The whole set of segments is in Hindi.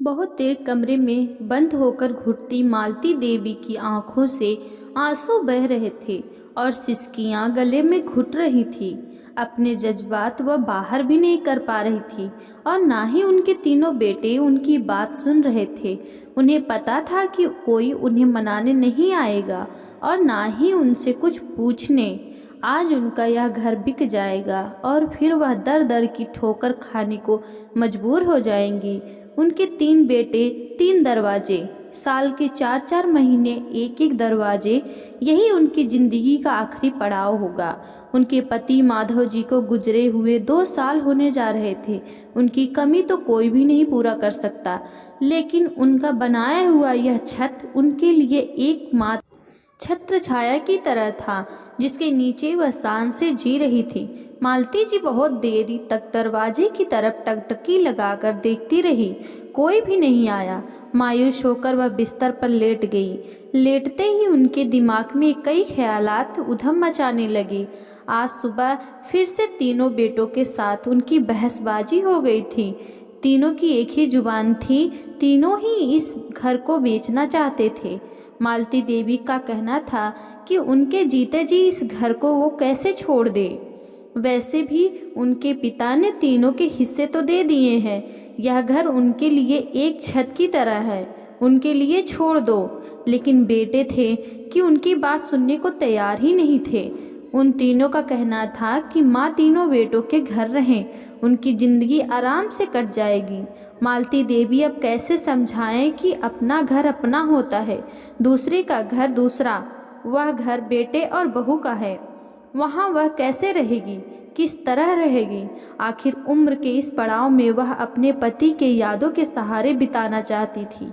बहुत देर कमरे में बंद होकर घुटती मालती देवी की आंखों से आंसू बह रहे थे और सिसकियां गले में घुट रही थी। अपने जज्बात वह बाहर भी नहीं कर पा रही थी और ना ही उनके तीनों बेटे उनकी बात सुन रहे थे। उन्हें पता था कि कोई उन्हें मनाने नहीं आएगा और ना ही उनसे कुछ पूछने। आज उनका यह घर बिक जाएगा और फिर वह दर दर की ठोकर खाने को मजबूर हो जाएंगी। उनके तीन बेटे, तीन दरवाजे, साल के 4-4 महीने एक एक दरवाजे, यही उनकी जिंदगी का आखिरी पड़ाव होगा। उनके पति माधव जी को गुजरे हुए 2 साल होने जा रहे थे। उनकी कमी तो कोई भी नहीं पूरा कर सकता, लेकिन उनका बनाया हुआ यह छत उनके लिए एकमात्र छत्र छाया की तरह था, जिसके नीचे वह शान से जी रही थी। मालती जी बहुत देरी तक दरवाजे की तरफ टकटकी लगाकर देखती रही। कोई भी नहीं आया। मायूस होकर वह बिस्तर पर लेट गई। लेटते ही उनके दिमाग में कई ख्यालात उधम मचाने लगे। आज सुबह फिर से तीनों बेटों के साथ उनकी बहसबाजी हो गई थी। तीनों की एक ही जुबान थी, तीनों ही इस घर को बेचना चाहते थे। मालती देवी का कहना था कि उनके जीते जी इस घर को वो कैसे छोड़ दे। वैसे भी उनके पिता ने तीनों के हिस्से तो दे दिए हैं। यह घर उनके लिए एक छत की तरह है, उनके लिए छोड़ दो। लेकिन बेटे थे कि उनकी बात सुनने को तैयार ही नहीं थे। उन तीनों का कहना था कि माँ तीनों बेटों के घर रहें, उनकी जिंदगी आराम से कट जाएगी। मालती देवी अब कैसे समझाएं कि अपना घर अपना होता है, दूसरे का घर दूसरा। वह घर बेटे और बहू का है, वहाँ वह कैसे रहेगी, किस तरह रहेगी। आखिर उम्र के इस पड़ाव में वह अपने पति के यादों के सहारे बिताना चाहती थी।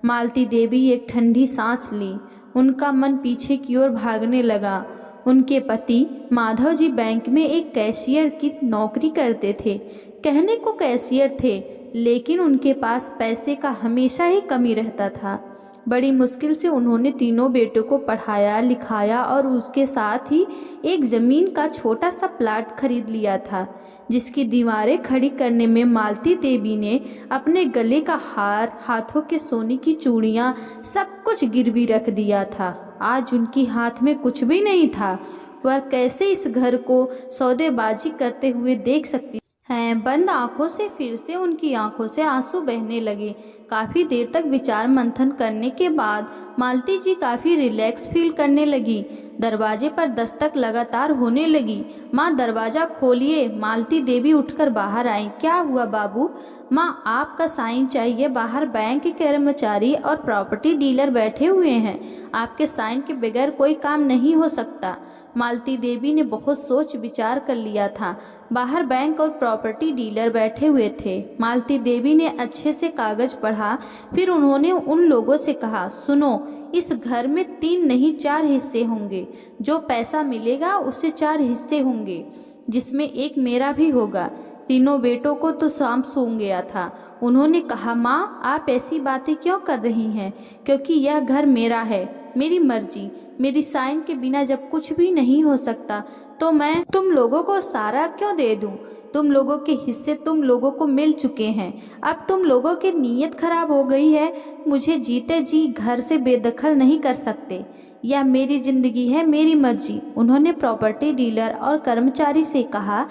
मालती देवी एक ठंडी सांस ली। उनका मन पीछे की ओर भागने लगा। उनके पति माधव जी बैंक में एक कैशियर की नौकरी करते थे। कहने को कैशियर थे, लेकिन उनके पास पैसे का हमेशा ही कमी रहता था। बड़ी मुश्किल से उन्होंने तीनों बेटों को पढ़ाया लिखाया और उसके साथ ही एक ज़मीन का छोटा सा प्लाट खरीद लिया था, जिसकी दीवारें खड़ी करने में मालती देवी ने अपने गले का हार, हाथों के सोने की चूड़ियाँ, सब कुछ गिरवी रख दिया था। आज उनकी हाथ में कुछ भी नहीं था। वह कैसे इस घर को सौदेबाजी करते हुए देख सकती हैं। बंद आंखों से फिर से उनकी आंखों से आंसू बहने लगे। काफ़ी देर तक विचार मंथन करने के बाद मालती जी काफ़ी रिलैक्स फील करने लगी। दरवाजे पर दस्तक लगातार होने लगी। माँ दरवाज़ा खोलिए। मालती देवी उठकर बाहर आई। क्या हुआ बाबू? माँ आपका साइन चाहिए। बाहर बैंक के कर्मचारी और प्रॉपर्टी डीलर बैठे हुए हैं। आपके साइन के बगैर कोई काम नहीं हो सकता। मालती देवी ने बहुत सोच विचार कर लिया था। बाहर बैंक और प्रॉपर्टी डीलर बैठे हुए थे। मालती देवी ने अच्छे से कागज पढ़ा। फिर उन्होंने उन लोगों से कहा, सुनो, इस घर में 3 नहीं 4 हिस्से होंगे। जो पैसा मिलेगा उससे 4 हिस्से होंगे, जिसमें एक मेरा भी होगा। तीनों बेटों को तो सांप सूंघ गया था। उन्होंने कहा, माँ आप ऐसी बातें क्यों कर रही हैं? क्योंकि यह घर मेरा है, मेरी मर्जी। मेरी साइन के बिना जब कुछ भी नहीं हो सकता तो मैं तुम लोगों को सारा क्यों दे दूं? तुम लोगों के हिस्से तुम लोगों को मिल चुके हैं। अब तुम लोगों की नीयत खराब हो गई है। मुझे जीते जी घर से बेदखल नहीं कर सकते। यह मेरी जिंदगी है, मेरी मर्जी। उन्होंने प्रॉपर्टी डीलर और कर्मचारी से कहा,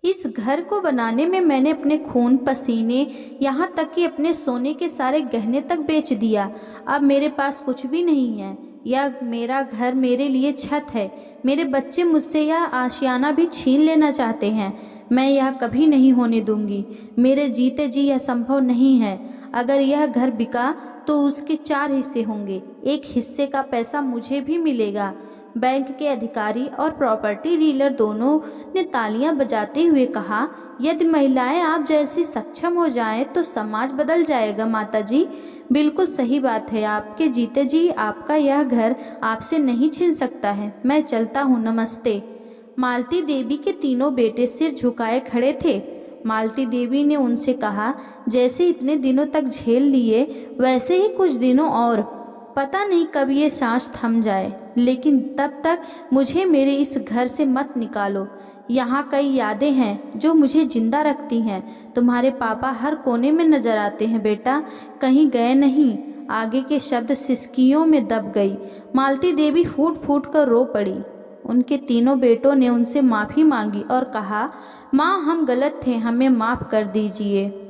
इस घर को बनाने में मैंने अपने खून पसीने, यहाँ तक कि अपने सोने के सारे गहने तक बेच दिया। अब मेरे पास कुछ भी नहीं है। यह मेरा घर मेरे लिए छत है। मेरे बच्चे मुझसे यह आशियाना भी छीन लेना चाहते हैं। मैं यह कभी नहीं होने दूंगी। मेरे जीते जी यह संभव नहीं है। अगर यह घर बिका तो उसके 4 हिस्से होंगे। एक हिस्से का पैसा मुझे भी मिलेगा। बैंक के अधिकारी और प्रॉपर्टी डीलर दोनों ने तालियां बजाते हुए कहा, यदि महिलाएं आप जैसी सक्षम हो जाएं तो समाज बदल जाएगा माता जी। बिल्कुल सही बात है। आपके जीते जी आपका यह घर आपसे नहीं छीन सकता है। मैं चलता हूँ, नमस्ते। मालती देवी के तीनों बेटे सिर झुकाए खड़े थे। मालती देवी ने उनसे कहा, जैसे इतने दिनों तक झेल लिए वैसे ही कुछ दिनों और। पता नहीं कब ये सांस थम जाए, लेकिन तब तक मुझे मेरे इस घर से मत निकालो। यहाँ कई यादें हैं जो मुझे जिंदा रखती हैं। तुम्हारे पापा हर कोने में नजर आते हैं बेटा, कहीं गए नहीं। आगे के शब्द सिसकियों में दब गई। मालती देवी फूट फूट कर रो पड़ी। उनके तीनों बेटों ने उनसे माफ़ी मांगी और कहा, माँ हम गलत थे, हमें माफ़ कर दीजिए।